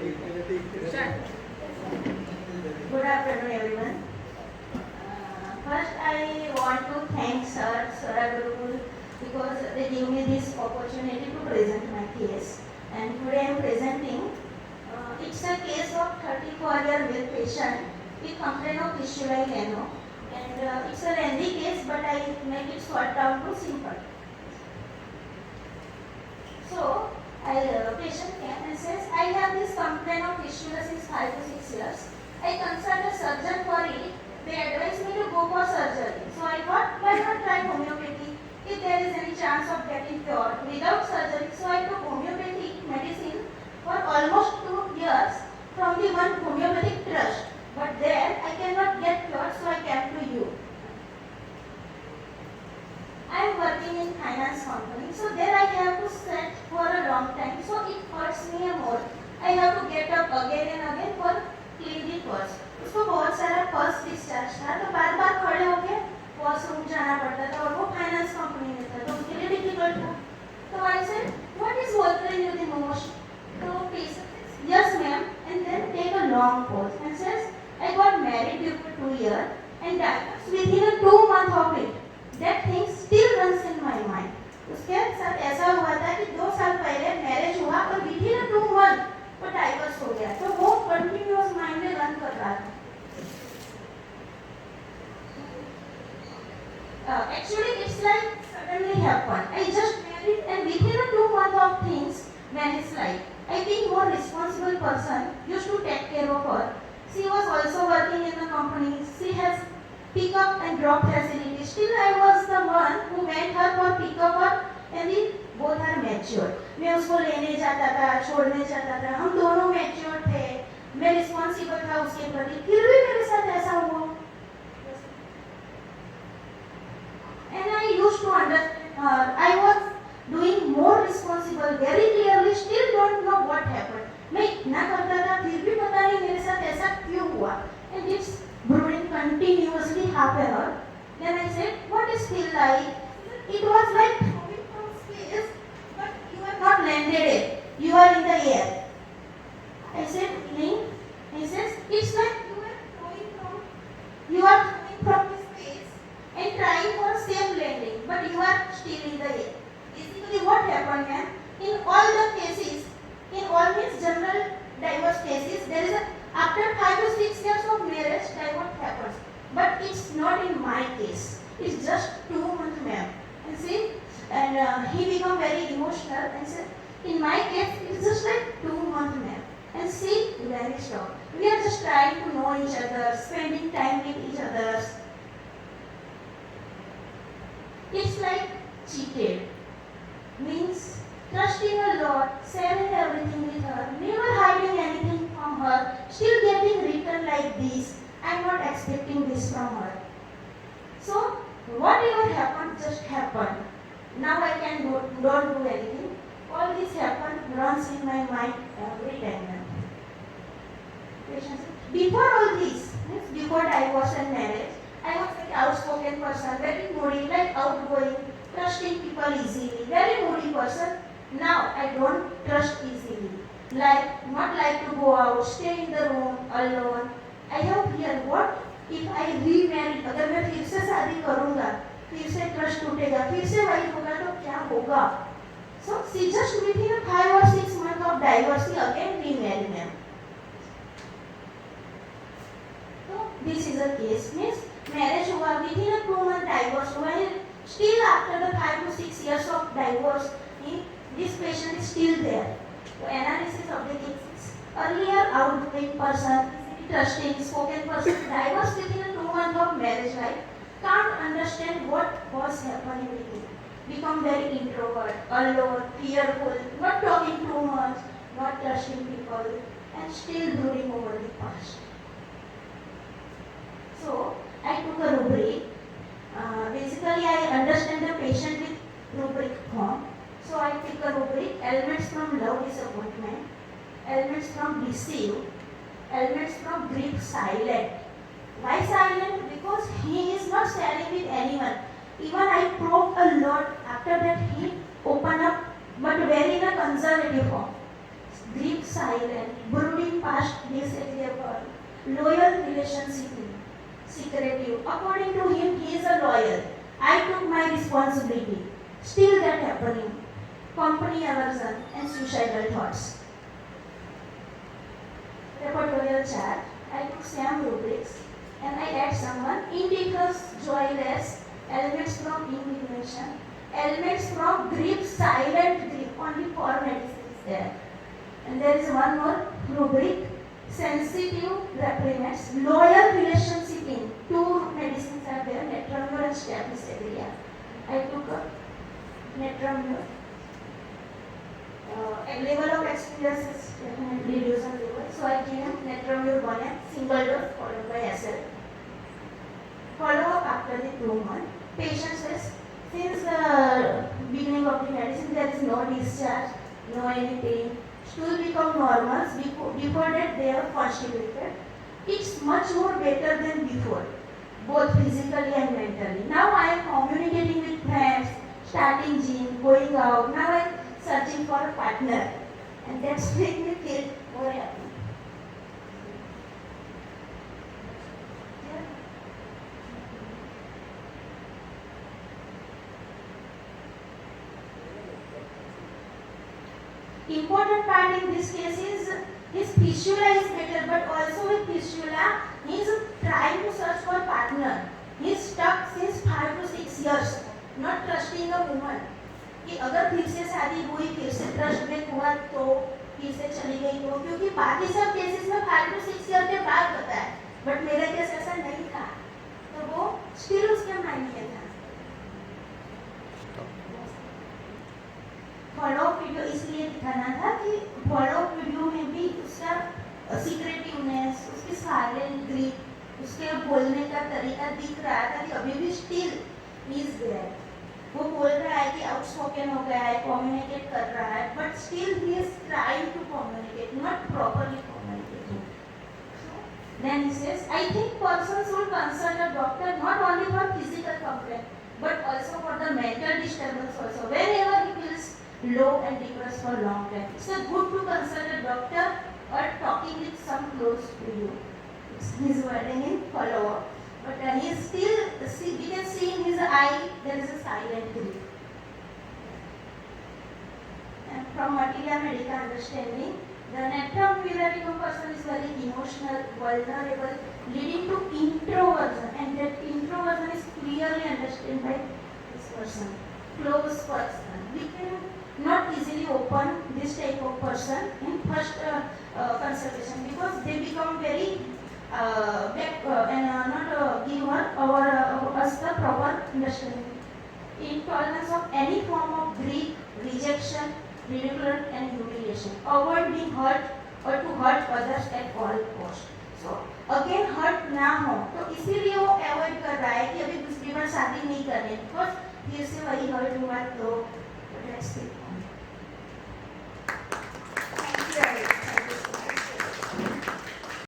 Good afternoon, everyone. First, I want to thank Swara Gurukul, because they gave me this opportunity to present my case. And today I am presenting. It's a case of 34-year male patient with complaint of Fistula in ano. And it's a lengthy case, but I make it short down to simple. So, patient came and says, I have this complaint of Fistula since 5 to 6 years. I consult a surgeon for it. They advised me to go for surgery. So I thought, why not try homeopathy if there is any chance of getting cured without surgery. So I took homeopathic medicine for almost 2 years from the one homeopathic trust. But there I cannot get cured, so I came to you. I am working in finance company, so there I have to sit for a long time. So it hurts me more. I have to get up again and again for clean the purse. उसको बहुत सारा purse discharge था, तो बार बार खड़े होके washroom जाना पड़ता था, और वो फाइनेंस कंपनी में था, तो उसके लिए डिफिकल्ट था. तो I said, what is bothering you the most? तो patient says, yes ma'am, and then take a long pause and says, I got married before 2 years and divorced within a 2 month of it. That thing still runs in my mind. उसके साथ ऐसा हुआ था कि 2 साल पहले marriage हुआ और within a 2 month वो डाइवर्स हो गया, तो वो कंटिन्यूअस माइंड में रन कर रहा था. Actually, it's like suddenly happened. I just married and within a 2 months of things vanished like. I being more responsible person used to take care of her. She was also working in the company. She has pick up and drop facilities. Still, I was the one who went her for pick up her, and we both are mature. मैं उसको लेने जाता था, छोड़ने जाता था. हम दोनों mature थे. मैं responsible था उसके प्रति. फिर भी मेरे साथ ऐसा हुआ. And I used to understand her. I was doing more responsible very clearly. Still don't know what happened. मैं इतना करता था, फिर भी पता नहीं मेरे साथ ऐसा क्यों हुआ. And it's brooding continuously half an hour. Then I said, what is feel like? It was like coming from space, but you have not landed it. You are in the air. I said, feeling. He says, it's like you are coming from the space and trying for same landing, but you are still in the air. Basically, what happened, ma'am? In all the cases, in all these general divorce cases, there is a after 5 to 6 years of marriage, divorce happens. But it's not in my case. It's just 2 months, ma'am. And see, and he became very emotional and said, in my case, it's just like 2 months, ma'am. And see, very strong. We are just trying to know each other, spending time with each other. It's like cheated. Means trusting a lot, sharing everything with her, never hiding anything from her, still getting written like this. I'm not expecting this from her. So, whatever happened just happened. Now I can don't do anything. All this happened runs in my mind every time. Before all this, before divorce and marriage, I was like outspoken person, very moody, like outgoing, trusting people easily, very moody person. Now I don't trust easily. Like, not like to go out, stay in the room alone. I have fear, what if I remarry? अगर मैं फिर से शादी करूँगा, फिर से trust टूटेगा, फिर से वही होगा तो क्या होगा? So she just within a 5 or 6 months of divorce, she again remarried me. So this is a case. Means marriage हुआ, within a 2 month divorce हुआ, still after the 5 to 6 years of divorce, this patient is still there. So analysis of the cases. Earlier outgoing person, trusting, spoken person, divorced within a 2 months of marriage life, can't understand what was happening with him. Become very introvert, alone, fearful, not talking too much, not trusting people, and still brooding over the past. So I took a rubric. Basically, I understand the patient with rubric form. So I took a rubric: elements from love disappointment, elements from deceive, elements from grief silent. Why silent? Because he is not sharing with anyone. Even I probed a lot. After that, he opened up, but very in a conservative form. Grief silent, brooding past disagreeable, loyal relationship, secretive. According to him, he is a loyal. I took my responsibility. Still that happening. Company aversion and suicidal thoughts. Repertorial chart. I took same rubrics and I add someone. Indicus, joyless, elements from indignation, elements from grief, silent grief. Only 4 medicines is there. And there is one more rubric. Sensitive reprimands, loyal relationship in. 2 medicines are there, Netramur and Staphylococcus. I took Netramur. Level of experience is definitely reduced on level. So I gave Netramur 1 single dose followed by SL. Follow up after the 2 months. Patient says, since the beginning of the medicine, there is no discharge, no any pain. Stool become normal. Before that, they are constipated. It's much more better than before, both physically and mentally. Now I am communicating with friends, starting gym, going out. Now I am searching for a partner, and that's making me feel more happy. Important part in this case is his fistula is better, but also with fistula, he is trying to search for partner. He is stuck since 5 to 6 years, not trusting a woman. कि अगर फिर से शादी हुई, फिर से trust में हुआ तो फिर से चली गई तो, क्योंकि बाकी सब केसेस में 5 to 6 ईयर के बाद होता है, बट मेरा केस ऐसा नहीं था, तो वो स्टिल उसके माइंड में था. फॉलो वीडियो इसलिए दिखाना था कि फॉलो वीडियो में भी उसका सीक्रेटिवनेस, उसकी साइलेंट ग्रिप, उसके बोलने का तरीका दिख रहा था कि अभी भी स्टिल इज देयर. वो बोल रहा है कि आउटस्पोकन हो गया है, कम्युनिकेट कर रहा है, but still he is trying to communicate, not properly communicating. Then he says, I think persons should consult a doctor not only for physical complaint, but also for the mental disturbance also. Whenever he feels low and depressed for long time, it's good to consult a doctor or talking with some close to you. It's his wording in follow-up. But he is still, we can see in his eye, there is a silent grief. And from Materia medica understanding, the natural virulent person is very emotional, vulnerable, leading to introversion, and that introversion is clearly understood by this person, close person. We can not easily open this type of person in first consultation because they become very and not give us the proper understanding. Intolerance of any form of grief, rejection, ridicule and humiliation. Avoid being hurt or to hurt others at all cost. So again hurt ना हो, तो इसीलिए वो avoid कर रहा है कि अभी दूसरी बार शादी नहीं करनी, because फिर से वही hurt हुआ तो let's see.